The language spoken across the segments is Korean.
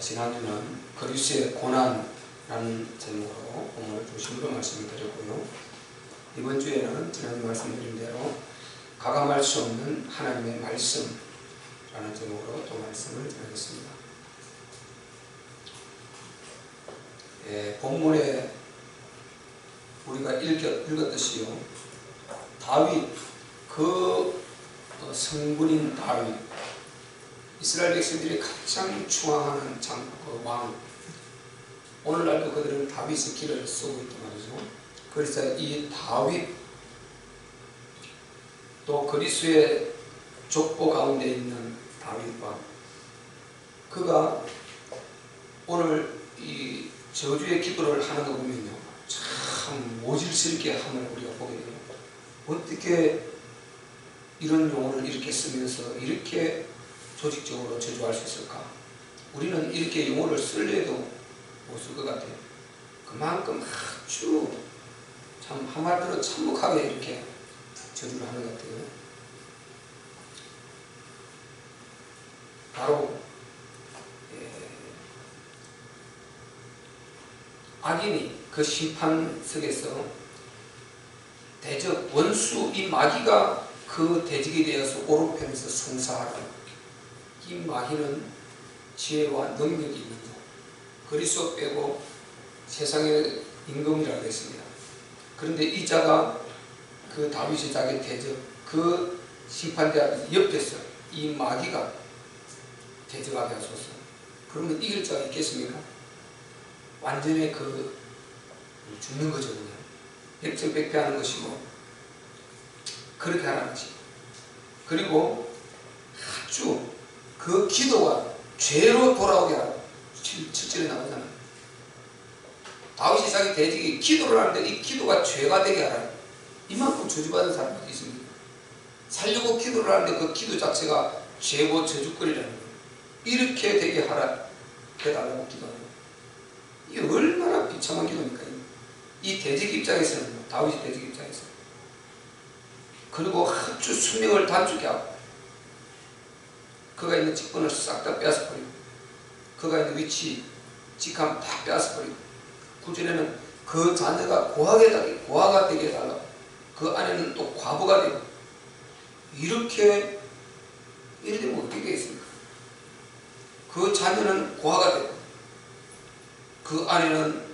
지난주는 그리스의 고난이라는 제목으로 본문을 중심으로 말씀을 드렸고요. 이번 주에는 지난주 말씀드린 대로 가감할 수 없는 하나님의 말씀이라는 제목으로 또 말씀을 드리겠습니다. 본문에 우리가 읽었듯이요, 다윗, 그 성군인 다윗, 이스라엘 백성들이 가장 추앙하는 왕, 오늘날도 그들은 다윗의 길을 쓰고 있단 말이죠. 그래서 이 다윗, 또 그리스의 족보 가운데 있는 다윗과 그가 오늘 이 저주의 기도를 하는 거 보면요, 참 모질스럽게 함을 우리가 보게 돼요. 어떻게 이런 용어를 이렇게 쓰면서 이렇게 조직적으로 저주할 수 있을까? 우리는 이렇게 용어를 쓸래도 못 쓸 것 같아요. 그만큼 아주 참 한마디로 참혹하게 이렇게 저주를 하는 것 같아요. 바로 악인이 그 심판석에서 대적, 원수, 이 마귀가 그 대적이 되어서 오른편에서 송사하라. 이 마귀는 지혜와 능력이 있는 자, 그리스도 빼고 세상의 임금이라고 했습니다. 그런데 이 자가 그 다윗의 자기 대적, 그 심판대 옆에서 이 마귀가 대적하게 하소서. 그러면 이길 자가 있겠습니까? 완전히 죽는 거죠. 그냥 백전백패하는 것이고, 그렇게 하라는 것이. 그리고 아주 그 기도가 죄로 돌아오게 하라. 7절에 나오잖아요. 다윗이 자기 대적이 기도를 하는데 이 기도가 죄가 되게 하라. 이만큼 저주받은 사람이 있습니다. 살려고 기도를 하는데 그 기도 자체가 죄고 저주거리라는 거예요. 이렇게 되게 하라 해달라고 기도하는 거예요. 이게 얼마나 비참한 기도입니까? 이 대적 입장에서는, 다윗의 대적 입장에서. 그리고 아주 수명을 단축해 하고, 그가 있는 직분을 싹 다 빼앗아버리고, 그가 있는 위치, 직함 다 빼앗아버리고, 구절에는 그 자녀가 고아가 되게 해달라고, 그 아내는 또 과부가 되고, 이래 되면 어떻게 되겠습니까? 그 자녀는 고아가 되고, 그 아내는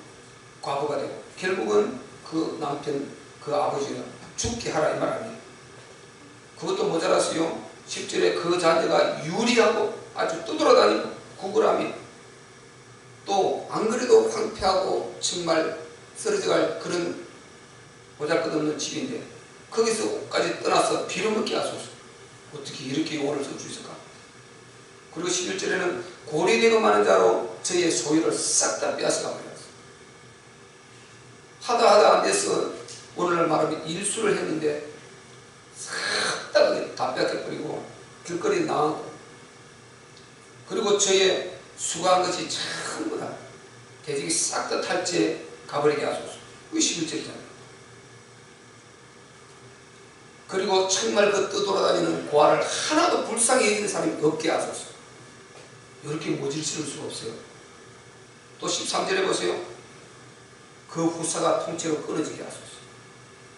과부가 되고, 결국은 그 남편, 그 아버지는 죽게 하라 이 말 아니에요. 그것도 모자라서요, 10절에 그 자녀가 유리하고 아주 떠돌아다니고 구걸하며, 또 안 그래도 황폐하고 정말 쓰러져갈 그런 보잘것없는 집인데 거기서까지 떠나서 빌어먹게 하소서. 어떻게 이렇게 용어를 쓸 수 있을까? 그리고 11절에는 고리되고 많은 자로 저희의 소유를 싹 다 빼앗아가 버렸어. 하다 안 돼서 오늘날 말하면 일수를 했는데 싹 다 뺏겨버리고 길거리에 나가고, 그리고 저의 수고한 것이 전부 다 대적이 싹 다 탈취해 가버리게 하소서. 그게 11절이잖아요. 그리고 정말 그 떠돌아다니는 고아를 하나도 불쌍히 여기는 사람이 없게 하소서. 이렇게 모질스러울 수가 없어요. 또 13절에 보세요. 그 후사가 통째로 끊어지게 하소서.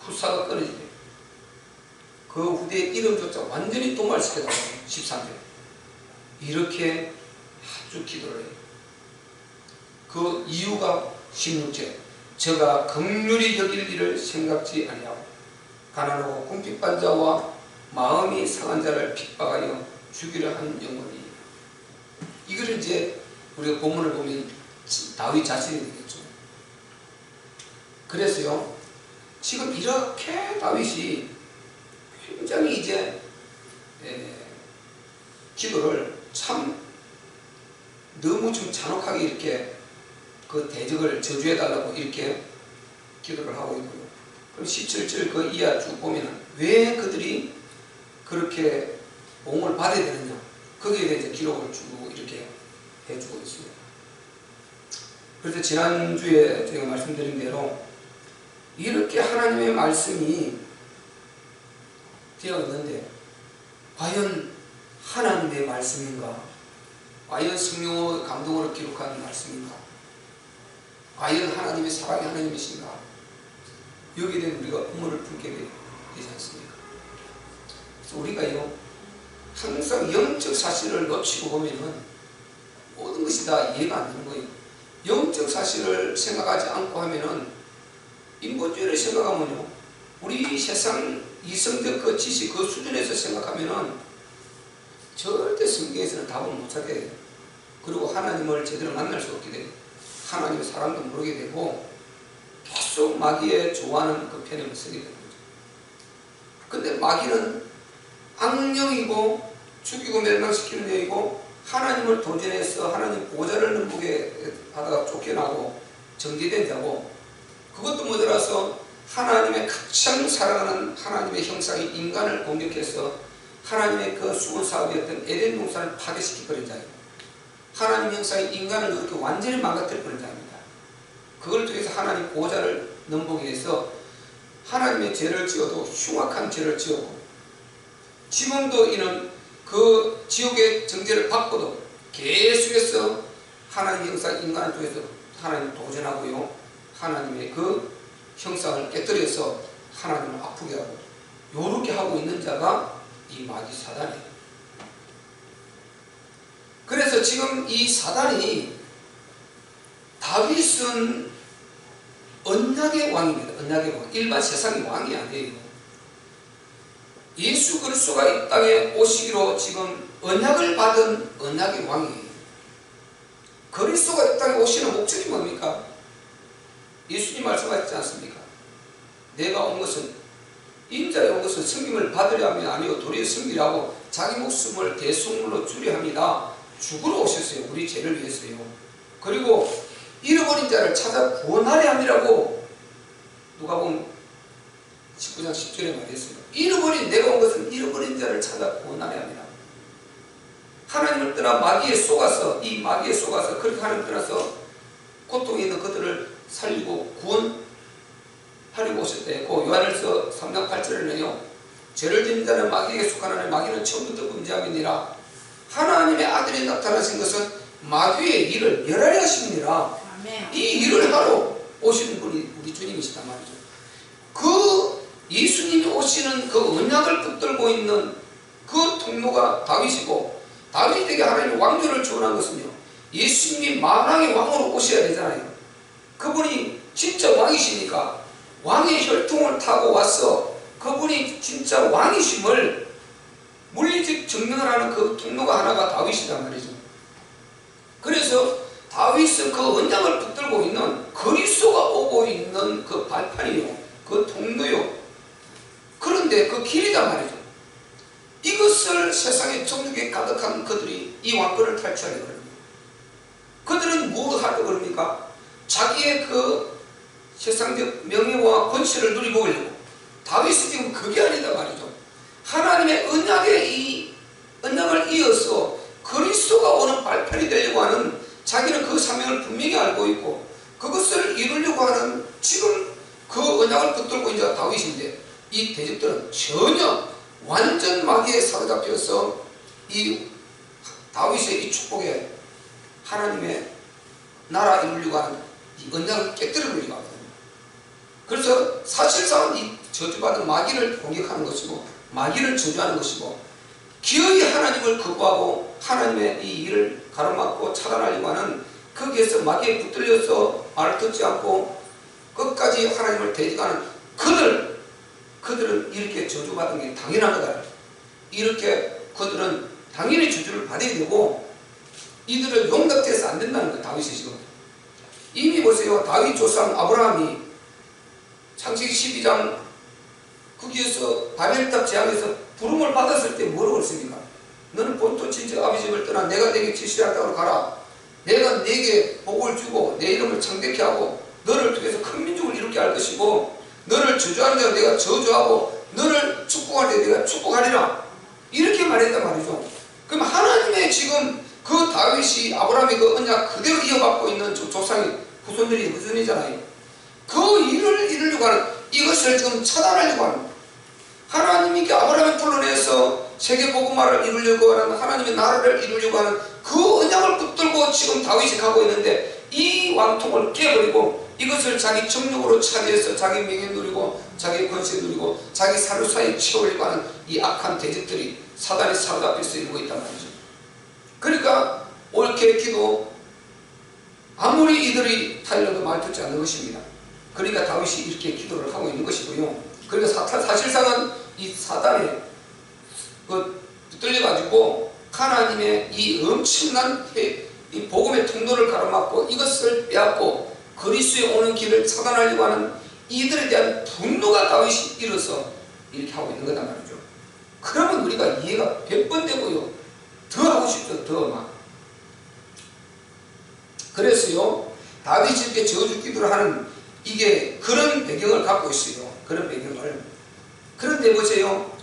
후사가 끊어지게. 그 후대의 이름조차 완전히 도말시켜달라고. 13절. 이렇게 아주 기도를 해요. 그 이유가 16절. 저가 긍휼히 여길 일을 생각지 아니하고 가난하고 궁핍한 자와 마음이 상한 자를 핍박하여 죽이려 한 영혼이. 이걸 이제 우리가 본문을 보면 다윗 자신이 되겠죠. 그래서요, 지금 이렇게 다윗이 굉장히 이제 기도를 참 너무 좀 잔혹하게 이렇게 그 대적을 저주해달라고 이렇게 기도를 하고 있고요. 그럼 17절 그 이하 쭉 보면은 왜 그들이 그렇게 보응을 받아야 되느냐, 거기에 대해서 기록을 주고 이렇게 해주고 있습니다. 그래서 지난주에 제가 말씀드린 대로 이렇게 하나님의 말씀이 되어 있는데 과연 하나님의 말씀인가? 과연 성령의 감동으로 기록한 말씀인가? 과연 하나님의 사랑이 하나님이신가? 여기에 대해 우리가 의문을 품게 되지 않습니까? 그래서 우리가요, 항상 영적 사실을 놓치고 보면은 모든 것이 다 이해가 안 되는 거예요. 영적 사실을 생각하지 않고 하면은 인본주의를 생각하면요, 우리 세상 이성적 그 지식 그 수준에서 생각하면은 절대 성경에서는 답을 못 찾게 돼요. 그리고 하나님을 제대로 만날 수 없게 돼요. 하나님의 사랑도 모르게 되고 계속 마귀의 좋아하는 그 편에 서게 되는 거죠. 근데 마귀는 악령이고 죽이고 멸망시키는 영이고 하나님을 도전해서 하나님 보좌를 넘보게 하다가 쫓겨나고 정죄된 자고, 그것도 모자라서 하나님의 가장 사랑하는 하나님의 형상인 인간을 공격해서 하나님의 그 수건 사업이었던 에덴 동산을 파괴시켜버린 자예요. 하나님 형상인 인간을 그렇게 완전히 망가뜨려버린 자입니다. 그걸 통해서 하나님 보좌를 넘보게 해서 하나님의 죄를 지어도 흉악한 죄를 지었고, 지금도 이는 그 지옥의 정죄를 받고도 계속해서 하나님 형상 인간을 통해서 하나님을 도전하고요, 하나님의 그 형상을 깨뜨려서 하나님을 아프게 하고 요렇게 하고 있는 자가 이 마귀 사단이에요. 그래서 지금 이 사단이, 다윗은 언약의 왕입니다. 언약의 왕. 일반 세상의 왕이 아니에요. 예수 그리스도가 이 땅에 오시기로 지금 언약을 받은 언약의 왕이에요. 그리스도가 이 땅에 오시는 목적이 뭡니까? 예수님 말씀하셨지 않습니까? 내가 온 것은, 인자에 온 것은 섬김을 받으려 함이 아니요 도리어 섬기려 하고 자기 목숨을 대속물로 주려 합니다. 죽으러 오셨어요. 우리 죄를 위해서요. 그리고 잃어버린 자를 찾아 구원하려 함이라고 누가복음 19장 10절에 말했어요. 내가 온 것은 잃어버린 자를 찾아 구원하려 합니다. 하나님을 떠나 마귀에 속아서, 이 마귀에 속아서 그렇게 하나님을 떠나서 고통에 있는 그들을 살리고 구원하려고 오셨다 했고, 요한일서 3장 8절에는요, 죄를 짓는 자는 마귀에게 속하나니 마귀는 처음부터 범죄함이니라. 하나님의 아들이 나타나신 것은 마귀의 일을 멸하려 하심이니라. 이 일을 하러 오시는 분이 우리 주님이시단 말이죠. 그 예수님이 오시는 그 언약을 붙들고 있는 그 통로가 다윗이고, 다윗에게 하나님의 왕조를 주원한 것은요, 예수님이 만왕의 왕으로 오셔야 되잖아요. 그분이 진짜 왕이시니까 왕의 혈통을 타고 와서 그분이 진짜 왕이심을 물리적 증명을 하는 그 통로가 하나가 다윗이란 말이죠. 그래서 다윗은 그 언약을 붙들고 있는 그리스도가 오고 있는 그 발판이요, 그 통로요, 그런데 그 길이란 말이죠. 이것을 세상의 정욕에 가득한 그들이 이 왕권을 탈취하려고 합니다. 그들은 뭐 하려고 그럽니까? 자기의 그 세상적 명예와 권세를 누리보려고. 다윗은 지금 그게 아니다 말이죠. 하나님의 언약을 이어서 그리스도가 오는 발판이 되려고 하는, 자기는 그 사명을 분명히 알고 있고 그것을 이루려고 하는 지금 그 언약을 붙들고 있는 자가 다윗인데, 이 대적들은 전혀 완전 마귀에 사로잡혀서 이 다윗의 이 축복에 하나님의 나라 이루려고 하는 이 언약을 깨뜨리려고 하거든요. 그래서 사실상 이 저주받은 마귀를 공격하는 것이고 마귀를 저주하는 것이고, 기어이 하나님을 거부하고 하나님의 이 일을 가로막고 차단하려고 하는, 거기에서 마귀에 붙들려서 말을 듣지 않고 끝까지 하나님을 대적하는 그들은 이렇게 저주받은 게 당연한 거다. 이렇게 그들은 당연히 저주를 받아야 되고, 이들을 용납돼서 안 된다는 거예요. 다윗이 지금 이미 보세요. 다윗 조상 아브라함이 창세기 12장 거기에서 바벨탑 제왕에서 부름을 받았을 때 뭐라고 했습니까? 너는 본토 친척 아비 집을 떠나 내가 내게 지시할 땅으로 가라. 내가 내게 복을 주고 내 이름을 창대케 하고 너를 통해서 큰 민족을 이루게 할 것이고, 너를 저주하는 자를 내가 저주하고 너를 축복할 때 내가 축복하리라. 이렇게 말했단 말이죠. 그럼 하나님의 지금 그 다윗이 아브라함의 그 언약 그대로 이어받고 있는 조상의 후손이잖아요. 그 일을 이루려고 하는, 이것을 지금 차단하려고 하는, 하나님이 아브라함을 불러내서 세계 복음화를 이루려고 하는, 하나님의 나라를 이루려고 하는 그 언약을 이러고 지금 다윗이 가고 있는데 이 왕통을 깨버리고 이것을 자기 정력으로 차지해서 자기 명예 누리고 자기 권세 누리고 자기 사루사에 채우려고 하는 이 악한 대적들이 사단의 사로잡혀서 이루고 있단 말이죠. 그러니까 옳게 기도 아무리 이들이 타일러도 말 듣지 않는 것입니다. 그러니까 다윗이 이렇게 기도를 하고 있는 것이고요. 그러니까 사실상은 이 사단에 붙들려가지고 하나님의 이 엄청난 이 복음의 통로를 가로막고 이것을 빼앗고 그리스도에 오는 길을 차단하려고 하는 이들에 대한 분노가 다윗이 일어서 이렇게 하고 있는 거단 말이죠. 그러면 우리가 이해가 100번 되고요. 더 하고 싶죠. 더 막. 그래서요, 다윗이 이렇게 저주 기도를 하는 이게 그런 배경을 갖고 있어요. 그런 배경을. 그런데 보세요.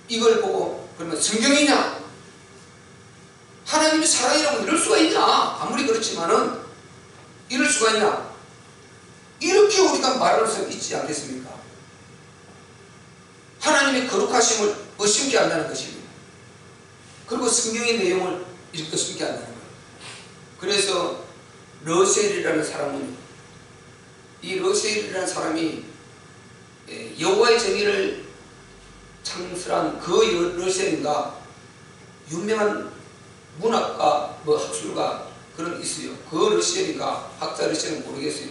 이걸 보고 그러면 성경이냐? 하나님이 사랑이라고 이럴 수가 있냐? 아무리 그렇지만은 이럴 수가 있냐? 이렇게 우리가 말할 수 있지 않겠습니까? 하나님의 거룩하심을 의심케 한다는 것입니다. 그리고 성경의 내용을 이렇게 의심케 한다는 거예요. 그래서 러셀이라는 사람은 이 러셀이라는 사람이 여호와의 정의를 창설한 그 러셀인가 유명한 문학가 학술가 그런 있어요. 그 러셀인가 학자 러셀은 모르겠어요.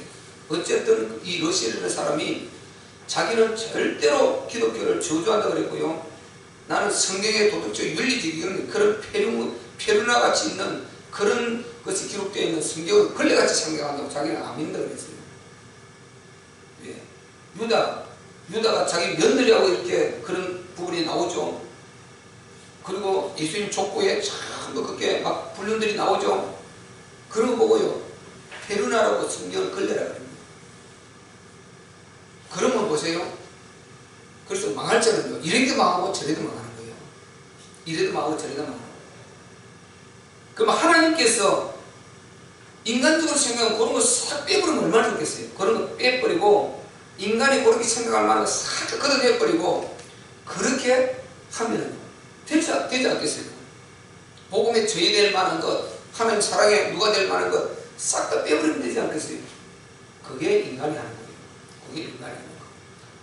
어쨌든 이 러셀이라는 사람이 자기는 절대로 기독교를 저주한다 그랬고요. 나는 성경의 도덕적 윤리적인 그런 페루나 같이 있는 그런 것이 기록되어 있는 성경을 걸레같이 생각한다고 자기는 안 믿는다 그랬어요. 예. 유다가 자기 며느리하고 이렇게 그런 부분이 나오죠. 그리고 예수님 족보에 전부 그렇게 막 불륜들이 나오죠. 그런 거 보고요. 페루나라고 성경을 걸레라 그럽니다. 그러면 보세요. 그래서 망할 줄은요. 이래도 망하고 저래도 망하는 거예요. 이래도 망하고 저래도 망하고. 그럼 하나님께서 인간적으로 생각하면 그런 거 싹 빼버리면 얼마나 좋겠어요. 그런 거 빼버리고 인간이 그렇게 생각할 만한 거 싹 걷어내버리고 그렇게 하면 되지 않겠어요. 복음에 저해될 만한 것, 하나님 사랑에 누가 될 만한 것 싹 다 빼버리면 되지 않겠어요. 그게 인간이 하는 거예요. 그게 인간이 하는 거.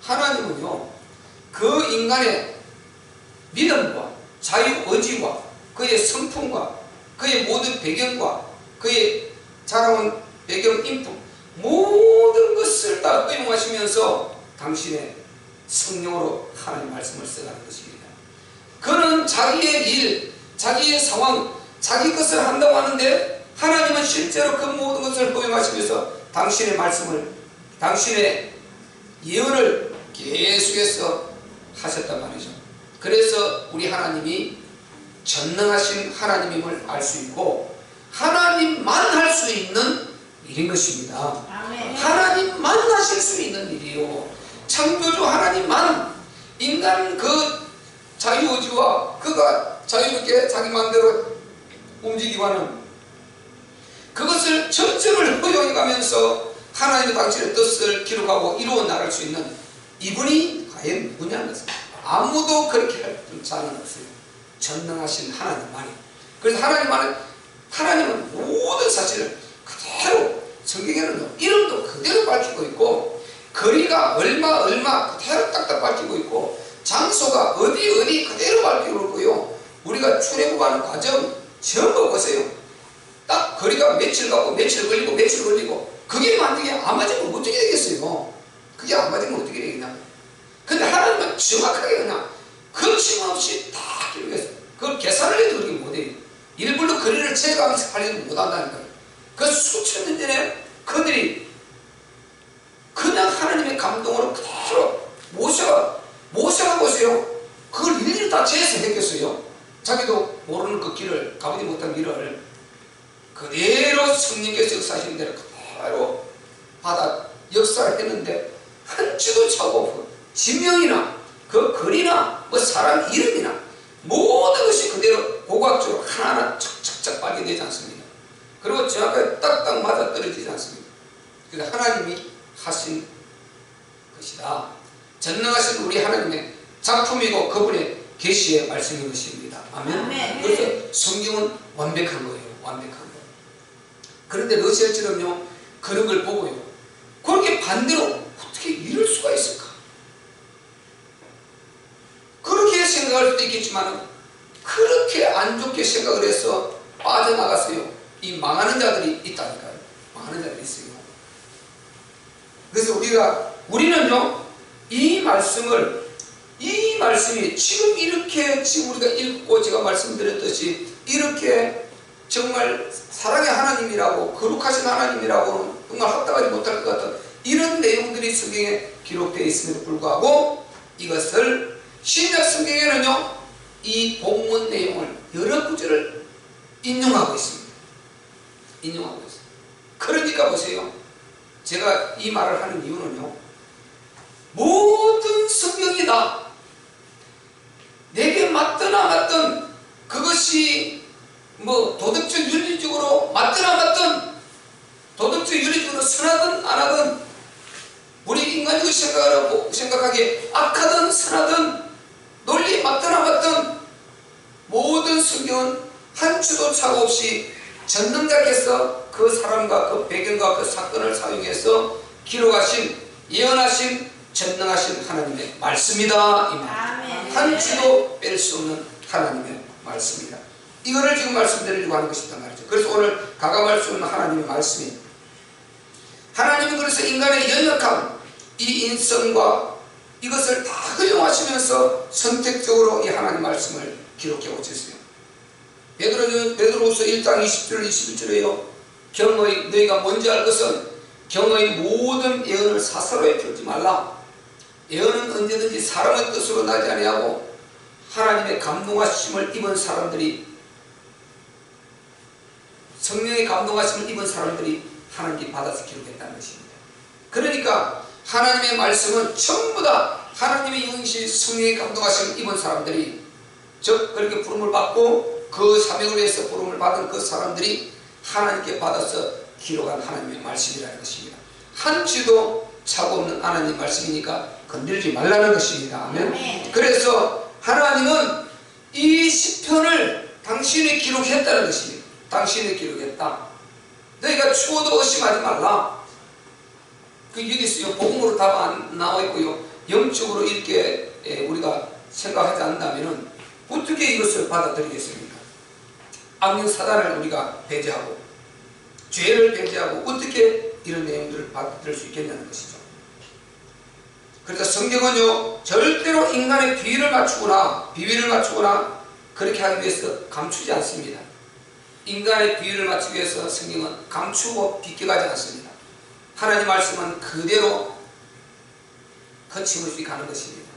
하나님은요, 그 인간의 믿음과 자유의지와 그의 성품과 그의 모든 배경과 그의 자라온 배경 인품 모든 것을 다 허용하시면서 당신의 성령으로 하나님 말씀을 써가는 것입니다. 그는 자기의 일, 자기의 상황, 자기 것을 한다고 하는데 하나님은 실제로 그 모든 것을 허용하시면서 당신의 말씀을, 당신의 예언을 계속해서 하셨단 말이죠. 그래서 우리 하나님이 전능하신 하나님임을 알 수 있고 하나님만 할 수 있는 일인 것입니다. 아멘. 하나님만 하실 수 있는 일이요. 창조주 하나님만 인간 그 자유의지와 그가 자유롭게 자기 마음대로 움직이고 하는 그것을 전적을 허용해가면서 하나님의 당신의 뜻을 기록하고 이루어 나갈 수 있는 이분이 과연 누구냐는 것입니다. 아무도 그렇게 할 자는 없어요. 전능하신 하나님만이. 그래서 하나님은 모든 사실을 그대로 성경에는 이름도 그대로 밝히고 있고 거리가 얼마 그대로 딱딱 밝히고 있고 장소가 어디 그대로 밝히고 있고요. 우리가 출애굽하는 과정 전부 보세요. 딱 거리가 며칠 가고 며칠 걸리고 그게 만약에 안 맞으면 어떻게 되겠어요? 그게 안 맞으면 어떻게 되겠냐? 근데 하나님은 정확하게 그냥 거침없이 다 기록했어요. 그걸 계산을 해도 그렇게 못해요. 일부러 거리를 재가면서 하려고 못한다니까요. 그 수천 년 전에 그들이 그냥 하나님의 감동으로 그대로 모세가 보세요. 그걸 일일이 다 재해서 했겠어요. 자기도 모르는 그 길을, 가보지 못한 길을 그대로 성령께서 역사하시는 대로 그대로 받아 역사를 했는데 한 주도 차고 지명이나 그 거리나 뭐 사람 이름이나 모든 것이 그대로 고각적으로 하나하나 착착착 발견되지 않습니다. 그리고 정확하게 딱딱 맞아 떨어지지 않습니다. 그래서 하나님이 하신 것이다. 전능하신 우리 하나님의 작품이고 그분의 계시의 말씀인 것입니다. 아멘. 아멘. 그래서 성경은 완벽한 거예요. 완벽한 거. 그런데 러시아처럼요 그런 걸 보고요 그렇게 반대로 어떻게 이럴 수가 있을까? 그렇게 생각할 수도 있겠지만 그렇게 안 좋게 생각을 해서 빠져나갔어요. 이 망하는 자들이 있다니까요. 망하는 자들이 있어요. 그래서 우리는요 이 말씀이 지금 이렇게 지금 우리가 읽고 제가 말씀드렸듯이 이렇게 정말 사랑의 하나님이라고 거룩하신 하나님이라고는 정말 합당하지 못할 것 같은 이런 내용들이 성경에 기록되어 있음에도 불구하고 이것을 신약 성경에는요 이 본문 내용을 여러 구절을 인용하고 있습니다. 인용하고 있습니다. 그러니까 보세요. 제가 이 말을 하는 이유는요 모든 성경이 다 내게 맞든 안 맞든 그것이 뭐 도덕적 윤리적으로 맞든 안 맞든 도덕적 윤리적으로 선하든 안 하든 우리 인간적으로 생각하기에 악하든 선하든 논리에 맞든 안 맞든 모든 성경은 한 주도 차고 없이 전능자께서 그 사람과 그 배경과 그 사건을 사용해서 기록하신 예언하신 전능하신 하나님의 말씀이다. 이 말. 한 주도 뺄 수 없는 하나님의 말씀이다. 이거를 지금 말씀드리려고 하는 것이단 말이죠. 그래서 오늘 가감할 수 없는 하나님의 말씀이 하나님은 그래서 인간의 연약함, 이 인성과 이것을 다 활용하시면서 선택적으로 이 하나님 말씀을 기록해 오셨어요. 베드로후서 1장 20절 21절에요. 경의 너희가 뭔지 알 것은 경의 모든 예언을 사사로이 풀지 말라. 예언은 언제든지 사람의 뜻으로 나지 아니하고 하나님의 감동하심을 입은 사람들이 성령의 감동하심을 입은 사람들이 하나님께 받아서 기록했다는 것입니다. 그러니까 하나님의 말씀은 전부 다 하나님의 영이신 성령의 감동하심을 입은 사람들이 즉 그렇게 부름을 받고 그 사명을 위해서 부름을 받은 그 사람들이 하나님께 받아서 기록한 하나님의 말씀이라는 것입니다. 한 주도 차고 없는 하나님의 말씀이니까 건들지 말라는 것입니다. 아멘. 그래서 하나님은 이 시편을 당신이 기록했다는 것입니다. 당신이 기록했다. 너희가 추워도 의심하지 말라. 여기 있어요. 복음으로 답 안 나와 있고요. 영적으로 이렇게 우리가 생각하지 않는다면 어떻게 이것을 받아들이겠습니까? 악령 사단을 우리가 배제하고 죄를 배제하고 어떻게 이런 내용들을 받아들일 수 있겠냐는 것이죠. 그러니까 성경은요 절대로 인간의 비위를 맞추거나 그렇게 하기 위해서 감추지 않습니다. 인간의 비위를 맞추기 위해서 성경은 감추고 비껴가지 않습니다. 하나님 말씀은 그대로 거침없이 가는 것입니다.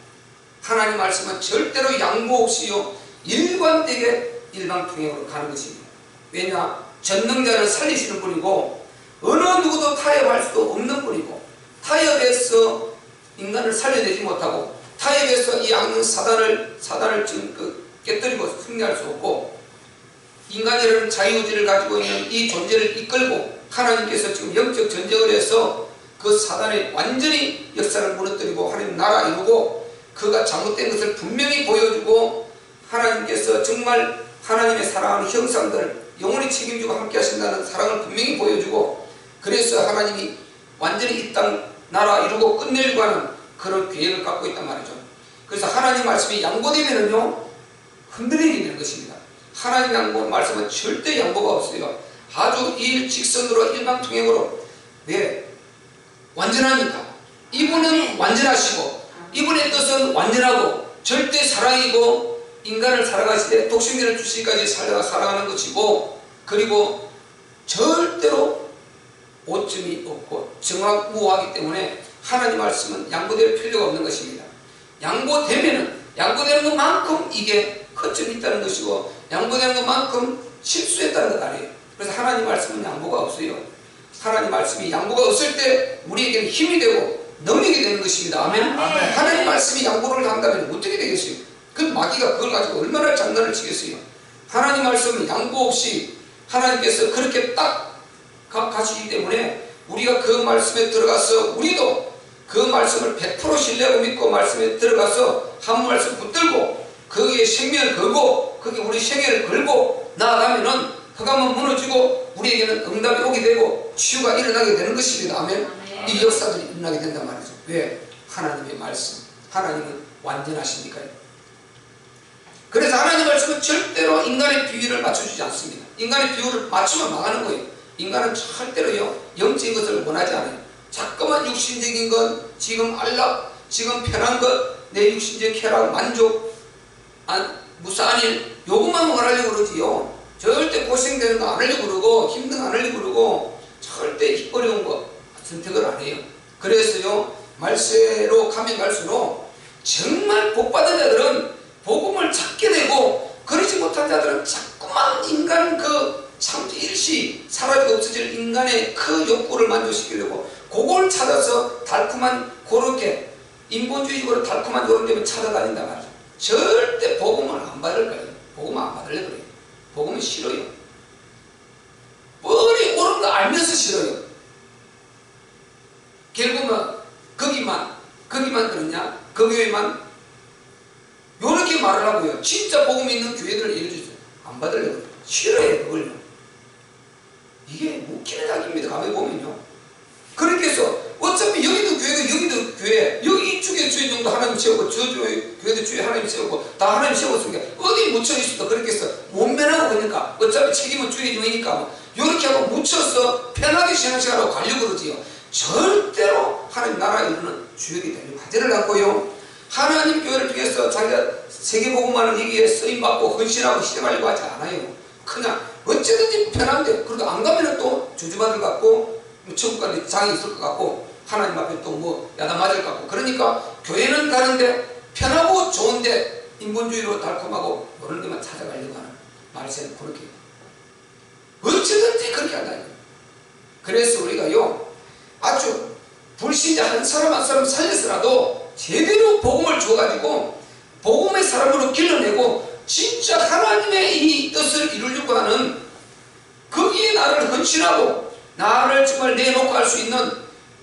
하나님 말씀은 절대로 양보 없이요 일관되게 일방통행으로 가는 것입니다. 왜냐? 전능자를 살리시는 분이고 어느 누구도 타협할 수도 없는 분이고 타협해서 인간을 살려내지 못하고 타협해서 이 악령 사단을 지금 깨뜨리고 승리할 수 없고 인간이라는 자유의지를 가지고 있는 이 존재를 이끌고 하나님께서 지금 영적 전쟁을 해서 그 사단의 완전히 역사를 무너뜨리고 하나님 나라 이루고 그가 잘못된 것을 분명히 보여주고 하나님께서 정말 하나님의 사랑하는 형상들 영원히 책임지고 함께 하신다는 사랑을 분명히 보여주고 그래서 하나님이 완전히 이 땅 나라 이루고 끝내려고 하는 그런 계획을 갖고 있단 말이죠. 그래서 하나님 말씀이 양보되면은요 흔들리게 되는 것입니다. 하나님 양보 말씀은 절대 양보가 없어요. 아주 일직선으로 일방통행으로 왜? 완전하니까 이분은 완전하시고 이분의 뜻은 완전하고 절대 사랑이고 인간을 사랑하시되 독생자를 주시기까지 사랑하는 것이고 그리고 절대로 오점이 없고 정확무하기 때문에 하나님 말씀은 양보될 필요가 없는 것입니다. 양보되는 것만큼 이게 허점이 있다는 것이고 양보되는 것만큼 실수했다는 것 아니에요. 그래서 하나님 말씀은 양보가 없어요. 하나님 말씀이 양보가 없을 때 우리에게는 힘이 되고 능력이 되는 것입니다. 아멘. 아멘. 하나님 말씀이 양보를 한다면 어떻게 되겠어요? 그 마귀가 그걸 가지고 얼마나 장난을 치겠어요? 하나님 말씀은 양보 없이 하나님께서 그렇게 딱 가시기 때문에 우리가 그 말씀에 들어가서 우리도 그 말씀을 100% 신뢰하고 믿고 말씀에 들어가서 한 말씀 붙들고 거기에 생명을 걸고 거기에 우리 생애를 걸고 나아가면은 흑암은 무너지고 우리 우리에게는 응답이 오게 되고 치유가 일어나게 되는 것입니다. 아멘. 이 역사들이 일어나게 된단 말이죠. 왜? 하나님의 말씀. 하나님은 완전하시니까요. 그래서 하나님의 말씀은 절대로 인간의 비위를 맞춰주지 않습니다. 인간의 비위를 맞추면 망하는 거예요. 인간은 절대로요 영적인 것을 원하지 않아요. 자꾸만 육신적인 것, 지금 안락, 지금 편한 것, 내 육신적 쾌락, 만족, 무사한 일, 요것만 원하려고 그러지요. 절대 고생되는 거 안 하려고 그러고 힘든 거 안 하려고 그러고 절대 어려운 거 선택을 안 해요. 그래서요 말세로 가면 갈수록 정말 복받은 자들은 복음을 찾게 되고, 그러지 못한 자들은 자꾸만 인간 그 참 일시 사라지고 없어질 인간의 그 욕구를 만족시키려고 그걸 찾아서 달콤한 그렇게 인본주의적으로 달콤한 요런 데만 찾아다닌단 말이죠. 절대 복음을 안 받을 거예요. 복음을 안 받으려고 그래요. 복음은 싫어요. 뻔히 옳은 거 알면서 싫어요. 결국은 거기만 그러냐? 그 교회만 요렇게 말을 하고요. 진짜 복음 있는 교회들을 예를 들어서 안 받으려고 그래요. 싫어요. 그걸요. 이게 웃기는 이야기입니다. 가만히 보면요. 그렇게 해서 어차피 여기도 교회고 여기도 교회, 여기 이쪽에 주의 정도 하나님 세우고 저 교회도 주의 하나님 세우고 다 하나님 세웠으니까 어디 묻혀있어도 그렇게 해서 못 면하고 그러니까 어차피 책임은 주의 종이니까 이렇게 하고 묻혀서 편하게 신앙생활하고 가려고 그러지요. 절대로 하나님 나라에 이르는 주역이 되는 과제를 갖고요. 하나님 교회를 통해서 자기가 세계복음만을 얘기에 쓰임받고 헌신하고 희생하려고 하지 않아요. 그냥 어쨌든지 편한데, 그래도 안 가면 또 저주받을 것 같고 천국 가는 장이 있을 것 같고 하나님 앞에 또 뭐 야단 맞을 것 같고, 그러니까 교회는 가는데 편하고 좋은데 인본주의로 달콤하고 이런 데만 찾아가려고 하는 말세는 그렇게 어찌든지 그렇게 한다. 그래서 우리가요 아주 불신자 한 사람 한 사람 살려서라도 제대로 복음을 줘가지고 복음의 사람으로 길러내고 진짜 하나님의 이 뜻을 이루려고 하는, 거기에 나를 헌신하고 나를 정말 내놓고 할 수 있는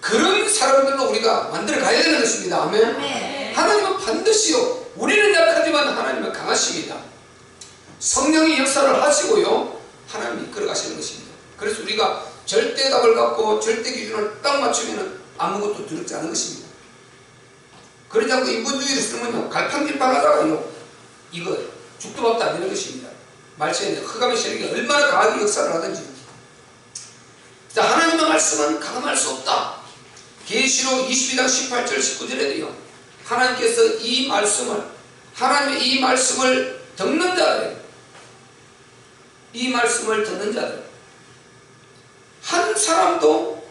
그런 사람들로 우리가 만들어 가야 되는 것입니다. 아멘. 아멘. 하나님은 반드시요, 우리는 약하지만 하나님은 강하십니다. 성령이 역사를 하시고요 하나님이 이끌어 가시는 것입니다. 그래서 우리가 절대답을 갖고 절대 기준을 딱 맞추면 아무것도 두렵지 않은 것입니다. 그러지 않고 인본주의를 쓰면요 갈팡질팡하다가요 이거 죽도 밥도 안 되는 것입니다. 말씀에 흑암의 세력이 얼마나 강하게 역사를 하든지. 자, 하나님의 말씀은 강함할 수 없다. 계시록 22장 18절 19절에도요 하나님께서 이 말씀을, 하나님의 이 말씀을 듣는 자들, 이 말씀을 듣는 자들 한 사람도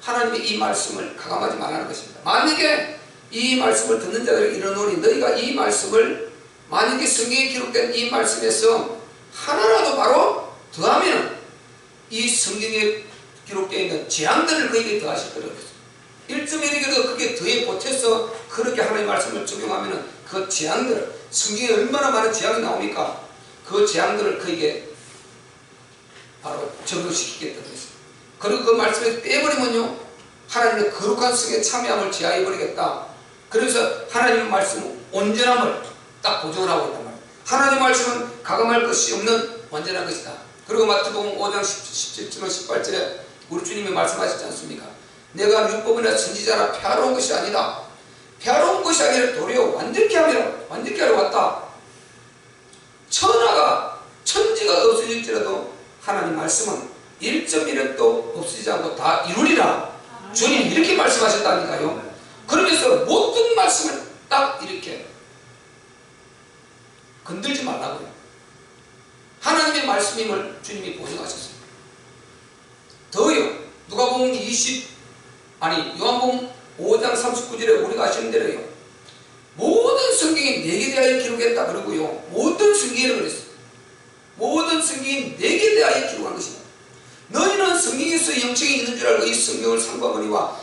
하나님의 이 말씀을 가감하지 말라는 것입니다. 만약에 이 말씀을 듣는 자들에게 이르노니 너희가 이 말씀을, 만약에 성경에 기록된 이 말씀에서 하나라도 바로 더하면 이 성경에 기록되어 있는 재앙들을 그에게 더하실 거라고 했어요. 1.1에게도 그게 더해 보태서 그렇게 하나님의 말씀을 적용하면 그 재앙들을, 성경에 얼마나 많은 재앙이 나옵니까? 그 재앙들을 그에게 바로 적용시키겠다고 했어요. 그리고 그 말씀을 빼버리면요 하나님의 거룩한 성에 참여함을 제하해버리겠다. 그래서 하나님의 말씀은 온전함을 딱 보존을 하고 있단 말이에요. 하나님의 말씀은 가감할 것이 없는 완전한 것이다. 그리고 마태복음 5장 17절 18절에 우리 주님이 말씀하셨지 않습니까? 내가 율법이나 선지자나 폐하러운 것이 아니다. 폐하러운 것이 아니라 도리어 완전케 하려 왔다. 천지가 없어질지라도 하나님 말씀은 1.1도 없어지지 않고 다 이루리라. 주님 이렇게 말씀하셨다니까요. 그러면서 모든 말씀을 딱 이렇게 건들지 말라고요. 하나님의 말씀임을 주님이 보증하셨어요. 더요 누가복음 요한복음 5장 39절에 우리가 아시는 대로요 모든 성경이 내게 대하여 기록했다 그러고요 모든 성경이라고 그랬어요. 모든 성경이 내게 대하여 기록한 것입니다. 너희는 성경에서 영적이 있는 줄 알고 이 성경을 삼가보니와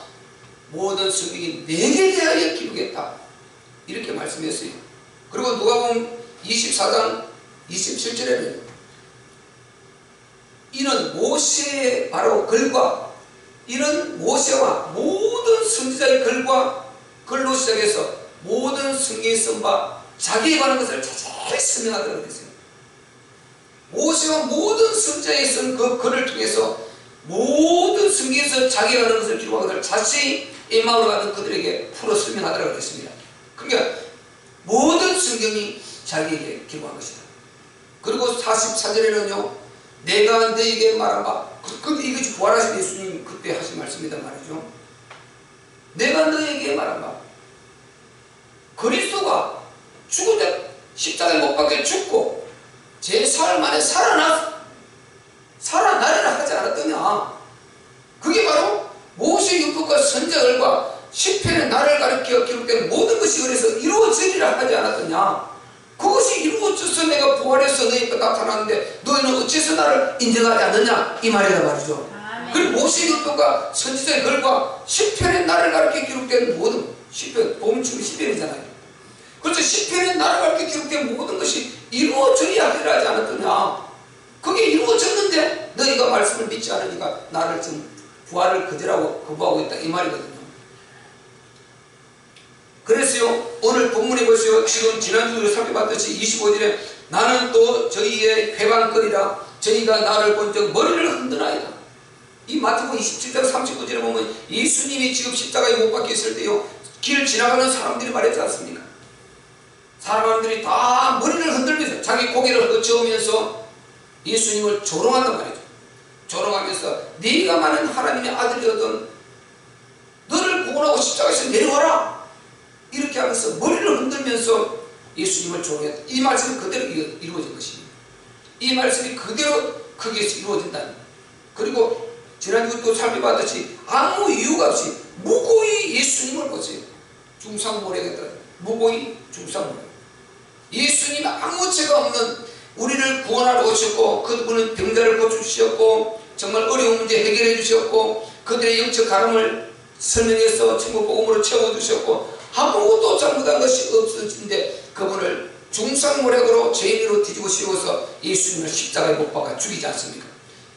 모든 성경이 내게 대하여 기록했다 이렇게 말씀했어요. 그리고 누가복음 24장 27절에는 이는 모세의 바로 글과, 이는 모세와 모든 선지자의 글로 시작해서 모든 성경에 쓴 바 자기에 관한 것을 자세히 설명하도록 했어요. 모세가 모든 성경에 쓴 그 글을 통해서 모든 성경에서 자기가 하는 것을 기록한 것을 자세히 엠마오로 가는 그들에게 풀어 설명하더라고 했습니다. 그러니까 모든 성경이 자기에게 기록한 것이다. 그리고 44절에는요, 내가 너에게 말한 바, 이것이 부활하신 예수님 그때 하신 말씀이란 말이죠. 내가 너에게 말한 바, 그리스도가 죽을 때 십자가에 못 박혀 죽고 제4일 만에 살아나리라 하지 않았더냐. 그게 바로 모세 율법과 선지자들과 시편의 나를 가리켜 기록된 모든 것이 그래서 이루어지리라 하지 않았더냐. 그것이 이루어져서 내가 부활해서 너희 앞에 나타났는데 너희는 어째서 나를 인정하지 않느냐, 이 말이란 말이죠. 그리고 모세 율법과 선지자의 글과 시편의 나를 가리켜 기록된 모든, 시편, 보면 지금 시편이잖아요. 그래서 시편의 나를 가리켜 기록된 모든 것이 이루어져야 하리라 하지 않았더냐. 그게 이루어졌는데 너희가 말씀을 믿지 않으니까 나를 지금 부활을 그대로 거부하고 있다, 이 말이거든요. 그래서요, 오늘 본문에 보세요. 지금 지난주에 살펴봤듯이 25절에 나는 또 저희의 회방거리라 저희가 나를 본 적 머리를 흔드나이다. 이 마태복음 27장 39절에 보면 예수님이 지금 십자가에 못 박혀 있을 때요, 길 지나가는 사람들이 말했지 않습니까? 사람들이 다 머리를 흔들면서 자기 고개를 끄치우면서 예수님을 조롱한단 말이죠. 조롱하면서 네가 많은 하나님의 아들이거든 너를 구원하고 십자가에서 내려와라, 이렇게 하면서 머리를 흔들면서 예수님을 조롱했다. 이 말씀이 그대로 이루어진 것입니다. 이 말씀이 그대로 거기에서 이루어진다는 거예요. 그리고 지난주 또 살펴봤듯이 아무 이유가 없이 무고히 예수님을 보세요. 중상모략했다. 무고히 중상모략. 예수님이 아무 죄가 없는 우리를 구원하러 오셨고 그분은 병자를 고쳐주셨고 정말 어려운 문제 해결해 주셨고 그들의 영적 가름을 설명해서 천국 복음으로 채워주셨고 아무것도 잘못한 것이 없으신데 그분을 중상모략으로 죄인으로 뒤집어 씌워서 예수님을 십자가에 못 박아 죽이지 않습니까?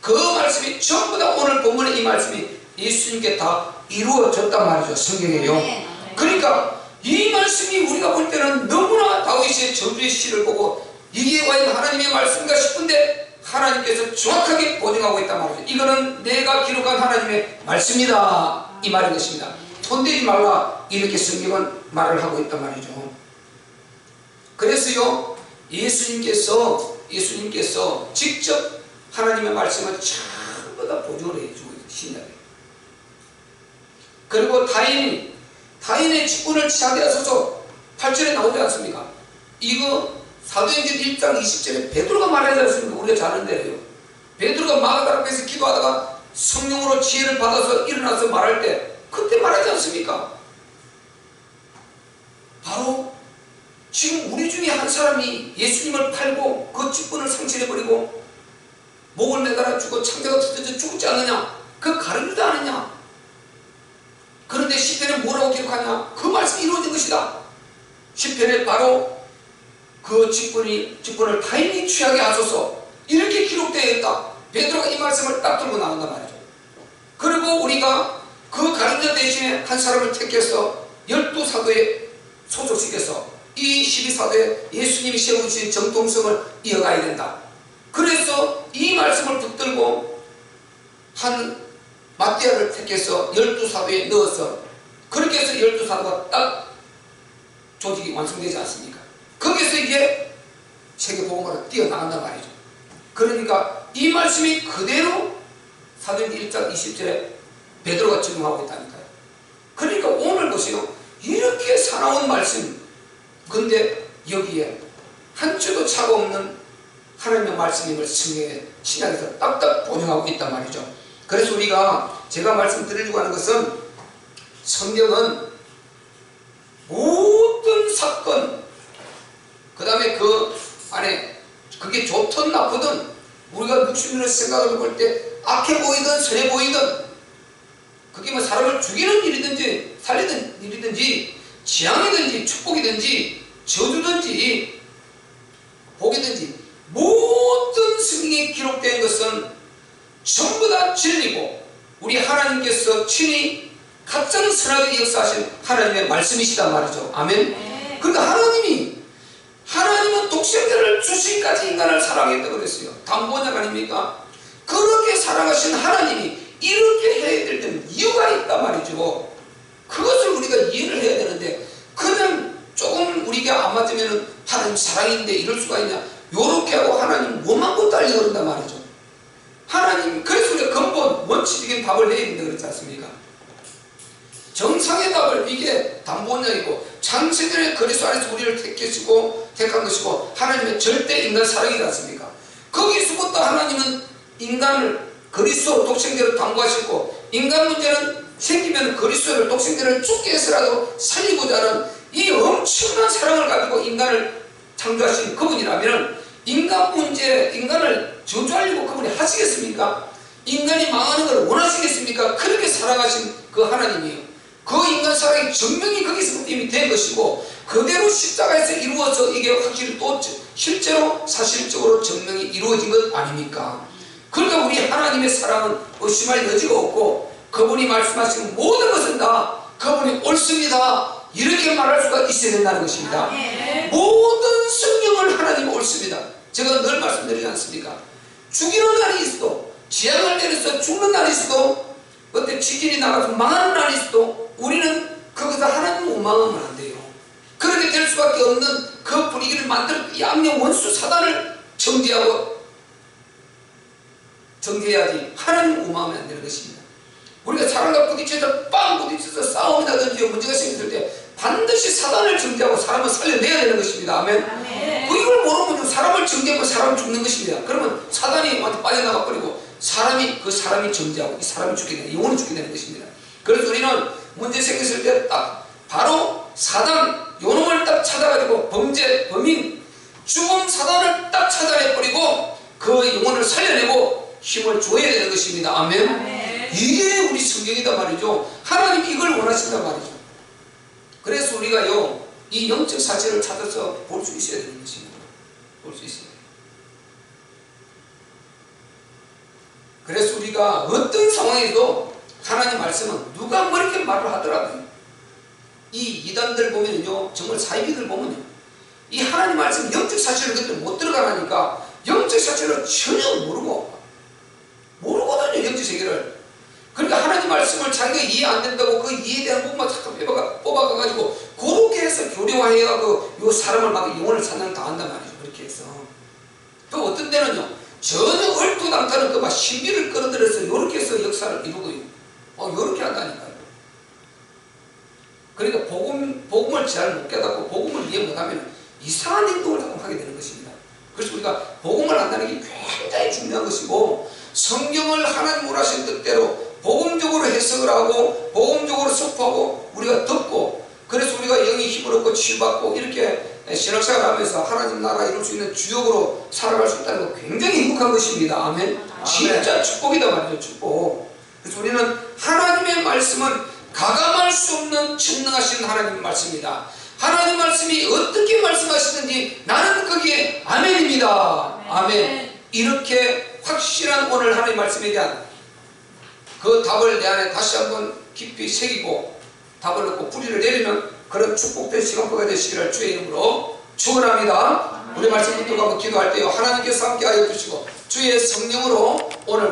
그 말씀이 전부 다 오늘 본문의 이 말씀이 예수님께 다 이루어졌단 말이죠. 성경에요. 그러니까 이 말씀이 우리가 볼 때는 너무나 다윗의 저주의 시를 보고 이게 과연 하나님의 말씀인가 싶은데 하나님께서 정확하게 보증하고 있단 말이죠. 이거는 내가 기록한 하나님의 말씀이다, 이 말인 것입니다. 손대지 말라, 이렇게 성경은 말을 하고 있단 말이죠. 그래서요, 예수님께서 직접 하나님의 말씀을 전부 다 보증을 해주고 있어요. 신약에. 그리고 타인의 직분을 취하되어서 8절에 나오지 않습니까? 이거 사도행전 1장 20절에 베드로가 말하지 않습니까? 우리가 잘 아는 대로요. 베드로가 마가다라 앞에서 기도하다가 성령으로 지혜를 받아서 일어나서 말할 때 그때 말하지 않습니까? 바로 지금 우리 중에 한 사람이 예수님을 팔고 그 직분을 상실해버리고 목을 매달아 주고 창자가 터져서 죽지 않느냐, 그 가르치지 않느냐. 그런데 시편에 뭐라고 기록하냐? 그 말씀이 이루어진 것이다. 시편에 바로 그 직분을 타인이 취하게 하소서, 이렇게 기록되어 있다. 베드로가 이 말씀을 딱 들고 나온단 말이죠. 그리고 우리가 그 가르쳐 대신에 한 사람을 택해서 12사도에 소속시켜서 이 12사도에 예수님이 세우신 정통성을 이어가야 된다. 그래서 이 말씀을 붙들고 한 마띠아를 택해서 12사도에 넣어서 그렇게 해서 12사도가 딱 조직이 완성되지 않습니까? 거기서 이제 세계복음으로 뛰어나간단 말이죠. 그러니까 이 말씀이 그대로 사도행전 1장 20절에 베드로가 증명하고 있다니까요. 그러니까 오늘 보세요. 이렇게 사나운 말씀, 근데 여기에 한 줄도 차가 없는 하나님의 말씀임을 성경에 신약에서 딱딱 본영하고 있단 말이죠. 그래서 제가 말씀드리려고 하는 것은 성경은 모든 사건, 그 다음에 그 안에 그게 좋든 나쁘든 우리가 육신으로 생각을 볼 때 악해 보이든 선해 보이든 그게 뭐 사람을 죽이는 일이든지 살리는 일이든지 재앙이든지 축복이든지 저주든지 복이든지 모든 성경에 기록된 것은 전부 다 진리고 우리 하나님께서 친히 가장 선하게 역사하신 하나님의 말씀이시단 말이죠. 아멘. 그러니까 하나님은 독생자를 주시기까지 인간을 사랑했다고 그랬어요. 담보작 아닙니까? 그렇게 사랑하신 하나님이 이렇게 해야 될 때는 이유가 있단 말이죠. 그것을 우리가 이해를 해야 되는데 그냥 조금 우리가 안 맞으면 하나님 사랑인데 이럴 수가 있냐, 요렇게 하고 하나님 뭐만 것도 알려고 그런단 말이죠. 하나님, 그래서 우리가 근본 원칙적인 답을 내야 된다 그랬지 않습니까? 정상의 답을, 이게 담보원장이고 창세전에 그리스도 안에서 우리를 택한 것이고 하나님의 절대 인간 사랑이지 않습니까? 거기서부터 하나님은 인간을 그리스도 독생자로 담보하셨고, 인간 문제는 생기면 그리스도를 독생자를 죽게 해서라도 살리고자 하는 이 엄청난 사랑을 가지고 인간을 창조하신 그분이라면 인간 문제, 인간을 저주하려고 그분이 하시겠습니까? 인간이 망하는 걸 원하시겠습니까? 그렇게 사랑하신 그 하나님이에요. 그 인간 사랑이 증명이 거기서부터 이미 된 것이고 그대로 십자가에서 이루어져 이게 확실히 또 실제로 사실적으로 증명이 이루어진 것 아닙니까? 그러니까 우리 하나님의 사랑은 의심할 여지가 없고 그분이 말씀하신 모든 것은 다 그분이 옳습니다, 이렇게 말할 수가 있어야 된다는 것입니다. 모든 성경을 하나님이 옳습니다. 제가 늘 말씀드리지 않습니까? 죽이는 날이 있어도, 재앙을 내려서 죽는 날이 있어도, 어때 지진이 나가서 망하는 날이 있어도 우리는 거기서 하나님 못 망하면 안 돼요. 그렇게 될 수밖에 없는 그 분위기를 만들 양념 원수 사단을 정죄해야지 하나님 못 망하면 안 되는 것입니다. 우리가 사람과 부딪혀서 빵 부딪혀서 싸움이 나든지 문제가 생겼을 때 반드시 사단을 정죄하고 사람을 살려내야 되는 것입니다. 아멘. 이걸 모르면 사람을 정죄하고 사람은 죽는 것입니다. 그러면 사단이 완전 빠져나가 버리고 그 사람이 정죄하고 이 사람이 죽게 되는, 영혼이 죽게 되는 것입니다. 그래서 우리는 문제 생겼을 때 딱 바로 사단 요놈을 딱 찾아가지고 범인 죽음 사단을 딱 찾아내버리고 그 영혼을 살려내고 힘을 줘야 되는 것입니다. 아멘. 이게 우리 성경이다 말이죠. 하나님이 이걸 원하신단 말이죠. 그래서 우리가요 이 영적 사실을 찾아서 볼 수 있어야 되는 것입니다. 볼 수 있어요. 그래서 우리가 어떤 상황에도 하나님 말씀은 누가 뭐 이렇게 말을 하더라도 이 이단들 보면요, 정말 사이비들 보면요, 이 하나님 말씀 영적 사실을 그때 못 들어가라니까 영적 사실을 전혀 모르거든요, 영적 세계를. 그러니까 하나님 말씀을 자기가 이해 안 된다고 그 이해에 대한 부분만 잠깐 뽑아가가지고 그렇게 해서 교류화해가고 요 사람을 막 영혼을 사냥 당한단 말이죠. 그렇게 해서 또 어떤 데는요 전혀 얼토당토는 그 막 신비를 끌어들여서 요렇게 해서 역사를 이루고요, 요렇게 한다니까요. 그러니까 복음을 잘 못 깨닫고 복음을 이해 못하면 이상한 행동을 자꾸 하게 되는 것입니다. 그래서 우리가 복음을 안다는 게 굉장히 중요한 것이고 성경을 하나님 원하신 뜻대로 복음적으로 해석을 하고 복음적으로 선포하고 우리가 듣고, 그래서 우리가 영의 힘을 얻고 치유받고 이렇게 신학생활을 하면서 하나님 나라 이룰 수 있는 주역으로 살아갈 수 있다는 거 굉장히 행복한 것입니다. 아멘. 진짜 축복이다 말이죠, 축복. 그래서 우리는 하나님의 말씀은 가감할 수 없는 전능하신 하나님의 말씀입니다. 하나님 말씀이 어떻게 말씀하시는지 나는 거기에 아멘입니다. 아멘. 이렇게 확실한 오늘 하나님의 말씀에 대한 그 답을 내 안에 다시 한번 깊이 새기고 답을 얻고 뿌리를 내리면 그런 축복된 시간표가 되시기를 주의 이름으로 축원합니다. 우리 말씀 붙들고 한번 기도할 때요 하나님께서 함께하여 주시고 주의 성령으로 오늘